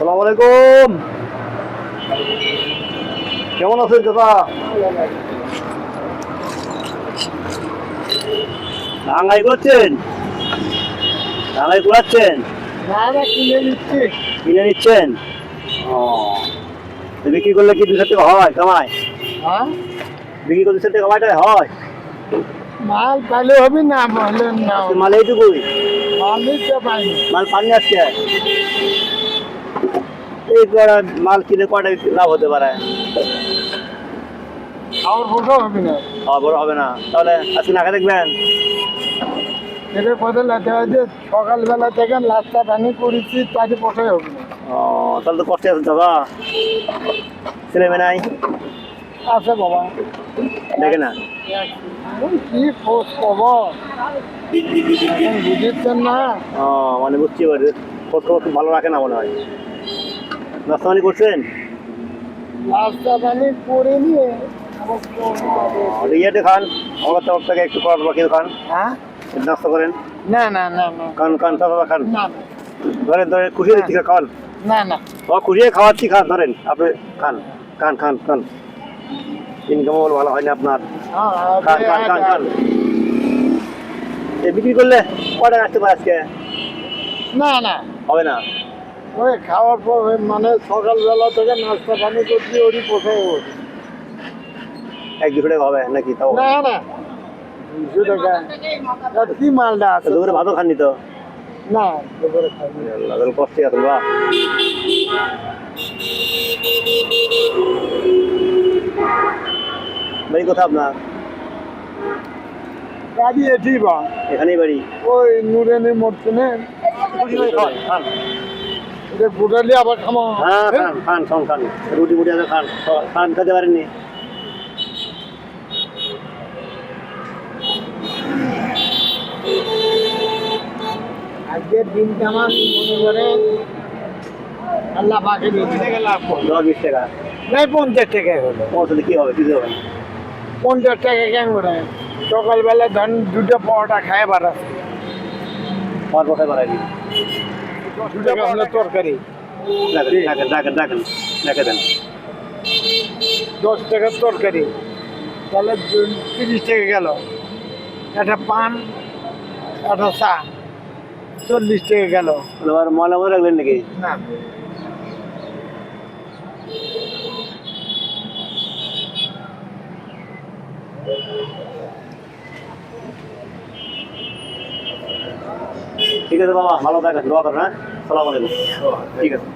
আসসালামু আলাইকুম। কেমন আছেন চাচা? টাঙ্গাই করছেন? টাঙ্গাই ঘুরাচ্ছেন? কিনে নিচ্ছেন? ও, তো বিক্রি করলে কি 2 টাকা হয় কামায়? বিক্রি করলে 2 টাকা কামাইটা হয়? মাল পাইলে হবে না বললে না আজকে মাল এইটুকুই? মালই তো পাইনি মাল পাননি আজকে? এই কটা মাল কিনে কটা লাভ হতে পারে? খাওয়ার ফটো হবে না খাওয়া বড় হবে না, তাহলে আজকে নাকা দেখবেন? এদের পথে লাতে হয়েছে সকালবেলা থেকে নাস্তা পানি করেছি তাকে পথে হবে না ও, তাহলে তো কষ্টে আছেন দাদা। ছেলে মেয়ে নাই? আছে বাবা দেখে না? ওই কি খোঁজ খবর এখন বুঝেছেন না ও, মানে বুঝতে পারি, খোঁজ খবর খুব ভালো রাখে না মনে হয়। নাস্তা পানি করছেন? নাস্তা পানি করে নিয়ে আবার ইয়েতে খান, আমার তরফ থেকে একটু করার বাকি খান, হ্যাঁ নাস্তা করেন। না না না না খান খান চাচা খান, না ধরেন ধরেন খুশি দিচ্ছি খান। না না ও, খুশি খাওয়াচ্ছি, খান ধরেন আপনি, খান খান খান খান। ইনকামও ভালো হয় না আপনার। খান খান খান খান। বিক্রি করলে কটা আসতে পারে আজকে? না না হবে না? ওই খাওয়ার পর মানে সকালবেলা থেকে নাস্তা পানি করছি ওরই পোষায় ওর 1-2 টাকা হবে নাকি? তাও না না 200 টাকা আর কি মালটা আছে দুপুরে ভাতও খাননি তো? না দুপুরে খাইনি আল্লাহ, তাহলে কষ্টে আছেন বা। বাড়ি কোথায় আপনার? গাড়ি এটি বা এখানেই বাড়ি? ওই নুরেনি মরছুনে খান। এটা গোটালি আবার খামো হ্যাঁ খান খান খান খান, রুটি মুটি আছে খান, খান খেতে পারেননি? আজকের দিনটা আমার মনে করে আল্লাহ পাকে দিতে লাভ 10-20 টাকা নাই 50 টাকায় হলো পৌঁছলে কি হবে, কিছু হবে না। 50 টাকা কেন করে সকালবেলা ধন দুটো পরোটা খায় বাড়াছে আমার কোথায় বাড়াইনি? 10 টাকা হলো তরকারি রাখেন রাখেন রাখেন, রেখে দেন। 10 টাকার তরকারি তাহলে 30 টাকা গেল একটা পান একটা চা 40 টাকা গেল আবার ময়লা মনে রাখলেন নাকি? না ঠিক আছে বাবা, ভালো থাকেন, দোয়া করেন। হ্যাঁ, সালাম আলাইকুম। ঠিক আছে।